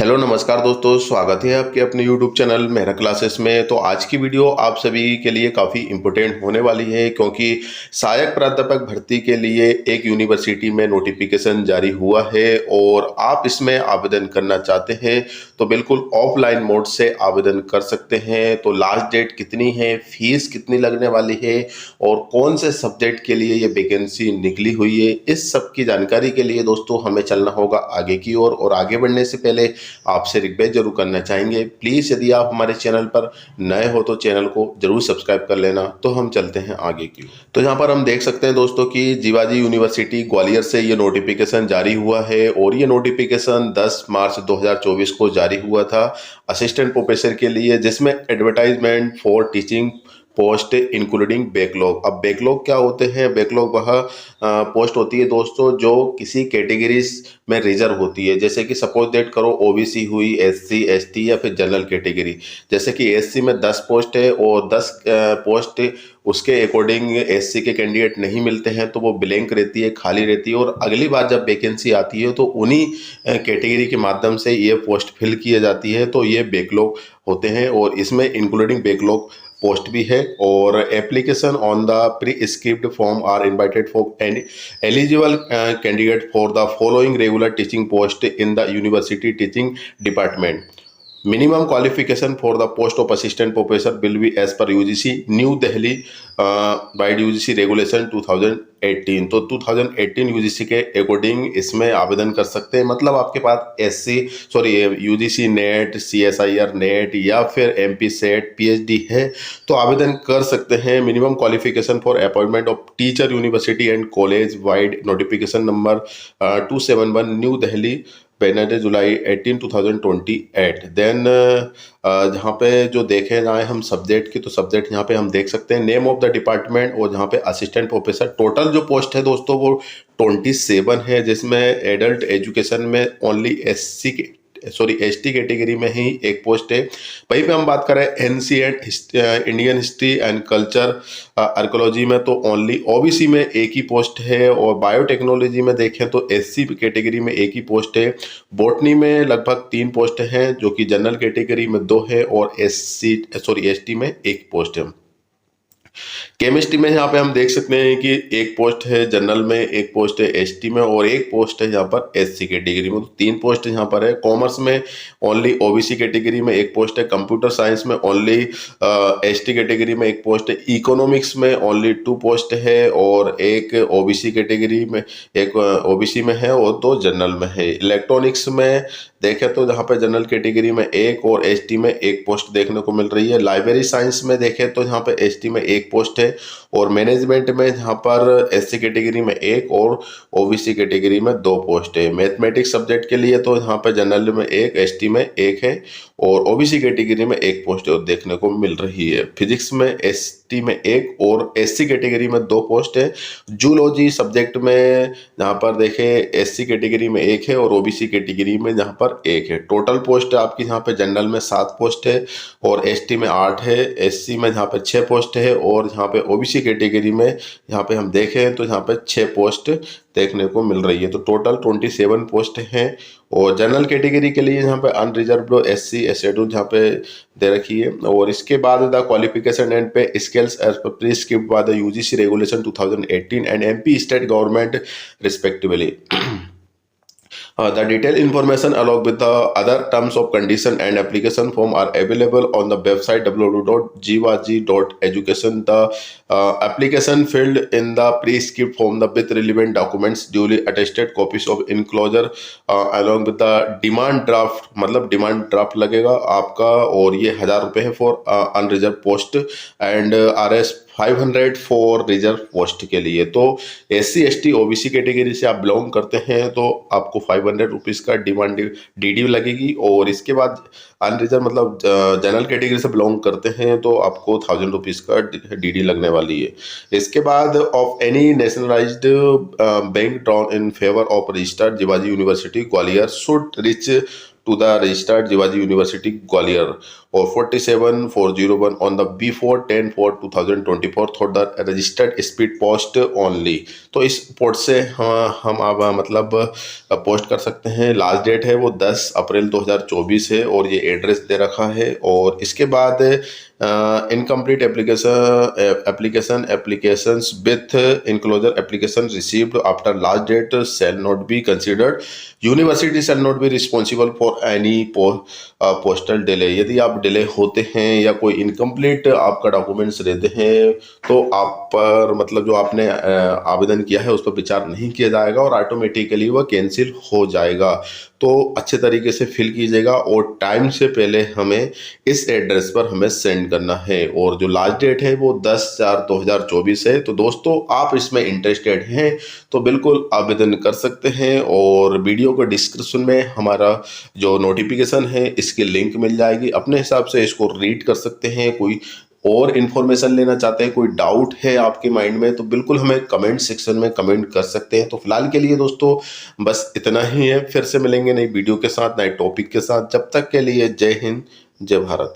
Hello नमस्कार दोस्तों, स्वागत है आपके अपने YouTube चैनल मेहरा क्लासेस में। तो आज की वीडियो आप सभी के लिए काफ़ी इम्पोर्टेंट होने वाली है, क्योंकि सहायक प्राध्यापक भर्ती के लिए एक यूनिवर्सिटी में नोटिफिकेशन जारी हुआ है और आप इसमें आवेदन करना चाहते हैं तो बिल्कुल ऑफलाइन मोड से आवेदन कर सकते हैं। तो लास्ट डेट कितनी है, फीस कितनी लगने वाली है और कौन से सब्जेक्ट के लिए ये वैकेंसी निकली हुई है, इस सब की जानकारी के लिए दोस्तों हमें चलना होगा आगे की ओर। और आगे बढ़ने से पहले आपसे रिक्वेस्ट जरूर करना चाहेंगे, प्लीज यदि आप हमारे चैनल पर नए हो तो चैनल को जरूर सब्सक्राइब कर लेना। तो हम चलते हैं आगे की। तो यहाँ पर हम देख सकते हैं दोस्तों कि जीवाजी यूनिवर्सिटी ग्वालियर से ये नोटिफिकेशन जारी हुआ है और ये नोटिफिकेशन 10 मार्च 2024 को जारी हुआ था असिस्टेंट प्रोफेसर के लिए, जिसमें advertisement for teaching post including backlog. अब बैकलॉग क्या होते हैं? बैकलॉग वह पोस्ट होती है दोस्तों जो किसी कैटेगरीज में रिजर्व होती है, जैसे कि सपोज दैट करो ओबीसी हुई, एससी एसटी या फिर जनरल कैटेगरी। जैसे कि एससी में 10 पोस्ट है और 10 पोस्ट उसके अकॉर्डिंग एससी के कैंडिडेट नहीं मिलते हैं तो वो ब्लैंक रहती है, खाली रहती है। और अगली बार जब वैकेंसी आती है तो उन्हीं कैटेगरी के माध्यम से ये पोस्ट फिल की जाती है। तो ये बैकलॉग होते हैं और इसमें इंक्लूडिंग बैकलॉग पोस्ट भी है। और application on the pre script form are invited for any eligible candidate for the following regular teaching post in the university teaching department. Minimum qualification for the post of assistant professor will be as per UGC New Delhi by UGC Regulation 2018। तो 2018 UGC के according इसमें आवेदन कर सकते हैं। मतलब आपके पास UGC net, CSIR net या फिर MP सेट, PhD है तो आवेदन कर सकते हैं। Minimum qualification for appointment of teacher university and college wide notification number 271 new Delhi July 18 2028। Then जहाँ पे जो देखे जाए हम सब्जेक्ट की, तो सब्जेक्ट यहाँ पे हम देख सकते हैं नेम ऑफ द डिपार्टमेंट और जहाँ पे असिस्टेंट प्रोफेसर। टोटल जो पोस्ट है दोस्तों वो 27 है, जिसमें एडल्ट एजुकेशन में ओनली एसटी कैटेगरी में ही एक पोस्ट है। वहीं पे हम बात करें ancient Indian history and culture archaeology में तो ओनली ओबीसी में एक ही पोस्ट है। और बायोटेक्नोलॉजी में देखें तो एससी कैटेगरी में एक ही पोस्ट है। बॉटनी में लगभग 3 पोस्ट हैं जो कि जनरल कैटेगरी में 2 है और एसटी में एक पोस्ट है। केमिस्ट्री में यहाँ पे हम देख सकते हैं कि एक पोस्ट है जनरल में, एक पोस्ट है एसटी में और एक पोस्ट है यहाँ पर एससी कैटेगरी में। तो 3 पोस्ट यहाँ पर है। कॉमर्स में ओनली ओबीसी कैटेगरी में एक पोस्ट है। कंप्यूटर साइंस में ओनली एसटी कैटेगरी में एक पोस्ट है। इकोनॉमिक्स में ओनली 2 पोस्ट है और एक ओबीसी कैटेगरी में, एक ओबीसी में है और 2 जनरल में है। इलेक्ट्रॉनिक्स में देखें तो जहाँ पे जनरल कैटेगरी में एक और एसटी में एक पोस्ट देखने को मिल रही है। लाइब्रेरी साइंस में देखें तो यहाँ पे एसटी में एक पोस्ट है और मैनेजमेंट में जहाँ पर एससी कैटेगरी में एक और ओबीसी कैटेगरी में 2 पोस्ट है। मैथमेटिक्स सब्जेक्ट के लिए तो यहाँ पे जनरल में एक, एसटी में एक है और ओबीसी कैटेगरी में एक पोस्ट देखने को मिल रही है। फिजिक्स में एसटी में एक और एससी कैटेगरी में 2 पोस्ट है। जूलॉजी सब्जेक्ट में जहाँ पर देखें एससी कैटेगरी में एक है और ओबीसी कैटेगरी में जहाँ पर एक है। टोटल पोस्ट आपकी यहाँ पे जनरल में 7 पोस्ट है और एसटी में 8 है, एससी में यहाँ पे 6 पोस्ट है और यहाँ पे ओबीसी कैटेगरी में यहाँ पे हम देखें तो यहाँ पे 6 पोस्ट देखने को मिल रही है। तो टोटल 27 पोस्ट हैं। और जनरल कैटेगरी के लिए यहाँ पे अनरिजर्व्ड एससी शेड्यूल यहाँ पे दे रखी है। और इसके बाद the qualification and pay scales as per prescribed by the UGC regulation 2018 and MP state government respectively. The detailed information along with the other terms of condition and application form are available on the website www.jivaji.education. The application filled in the pre-script form with relevant documents duly attested copies of enclosure along with the demand draft। मतलब demand draft लगेगा आपका और ये 1000 रुपये है for unreserve post and RS 500 for reserve post के लिए। तो एससी एसटी ओबीसी कैटेगरी से आप बिलोंग करते हैं तो आपको 500 रुपीज़ का डिमांड डीडी लगेगी। और इसके बाद अनरिजर्व मतलब जनरल कैटेगरी से बिलोंग करते हैं तो आपको 1000 रुपीज़ का डीडी लगने वाली है। इसके बाद of any nationalised bank drawn in favour of registered Jiwaji university Gwalior should rich to the registered Jivaji University Gwalior or 47401 on the before 10/4/2024 for the registered speed post only। तो इस पोर्ट से हम अब मतलब पोस्ट कर सकते हैं। लास्ट डेट है वो 10 अप्रैल 2024 है और ये एड्रेस दे रखा है। और इसके बाद incomplete applications with enclosure application received after last date shall not be considered। University shall not be responsible for any postal delay. यदि आप डिले होते हैं या कोई इनकम्प्लीट आपका डॉक्यूमेंट्स रहते हैं तो आप पर मतलब जो आपने आवेदन किया है उस पर विचार नहीं किया जाएगा और ऑटोमेटिकली वह कैंसिल हो जाएगा। तो अच्छे तरीके से फिल कीजिएगा और टाइम से पहले हमें इस एड्रेस पर हमें सेंड करना है। और जो लास्ट डेट है वो 10/4/2024 है। तो दोस्तों आप इसमें इंटरेस्टेड हैं तो बिल्कुल आवेदन कर सकते हैं और वीडियो को डिस्क्रिप्शन में हमारा जो नोटिफिकेशन है इसकी लिंक मिल जाएगी। अपने हिसाब से इसको रीड कर सकते हैं। कोई और इन्फॉर्मेशन लेना चाहते हैं, कोई डाउट है आपके माइंड में तो बिल्कुल हमें कमेंट सेक्शन में कमेंट कर सकते हैं। तो फिलहाल के लिए दोस्तों बस इतना ही है। फिर से मिलेंगे नई वीडियो के साथ, नए टॉपिक के साथ। जब तक के लिए जय हिंद, जय भारत।